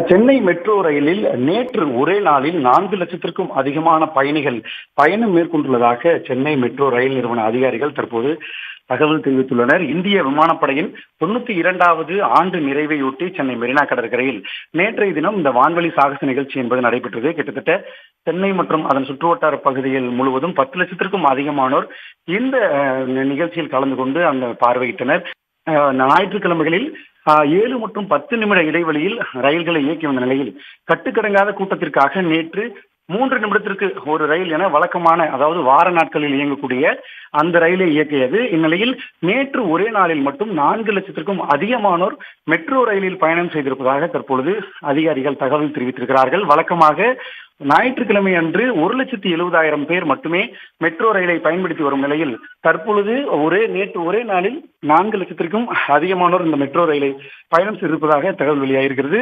Chennai metro ரயிலில் நேற்று ஒரே நாளில் 4,00,000க்கும் அதிகமான பயணிகள் பயணம் மேற்கொண்டுள்ளதாக சென்னை மெட்ரோ ரயில் நிறுவன அதிகாரிகள் தற்போது தகவல் தெரிவித்துள்ளனர். இந்திய விமானப்படையின் 92வது ஆண்டு நிறைவையொட்டி சென்னை மெரினா கடற்கரையில் நேற்றைய தினம் இந்த வான்வழி சாகச நிகழ்ச்சி என்பது நடைபெற்றது. கிட்டத்தட்ட சென்னை மற்றும் அதன் சுற்றுவட்டார பகுதிகள் முழுவதும் 10,00,000க்கும் அதிகமானோர் இந்த நிகழ்ச்சியில் கலந்து கொண்டு அந்த பார்வையிட்டனர். ஞாயிற்றுக்கிழமைகளில் 7 மற்றும் 10 நிமிட இடைவெளியில் ரயில்களை இயக்கி வந்த நிலையில் கட்டுக்கடங்காத கூட்டத்திற்காக நேற்று 3 நிமிடத்திற்கு ஒரு ரயில் என வழக்கமான, அதாவது வார நாட்களில் இயங்கக்கூடிய அந்த ரயிலை இயக்கியது. இந்நிலையில் நேற்று ஒரே நாளில் மட்டும் 4,00,000க்கும் அதிகமானோர் மெட்ரோ ரயிலில் பயணம் செய்திருப்பதாக தற்பொழுது அதிகாரிகள் தகவல் தெரிவித்திருக்கிறார்கள். வழக்கமாக ஞாயிற்றுக்கிழமை அன்று 1,70,000 பேர் மட்டுமே மெட்ரோ ரயிலை பயன்படுத்தி வரும் நிலையில் தற்பொழுது நேற்று ஒரே நாளில் 4,00,000க்கும் அதிகமானோர் இந்த மெட்ரோ ரயிலை பயணம் செய்திருப்பதாக தகவல் வெளியாகியிருக்கிறது.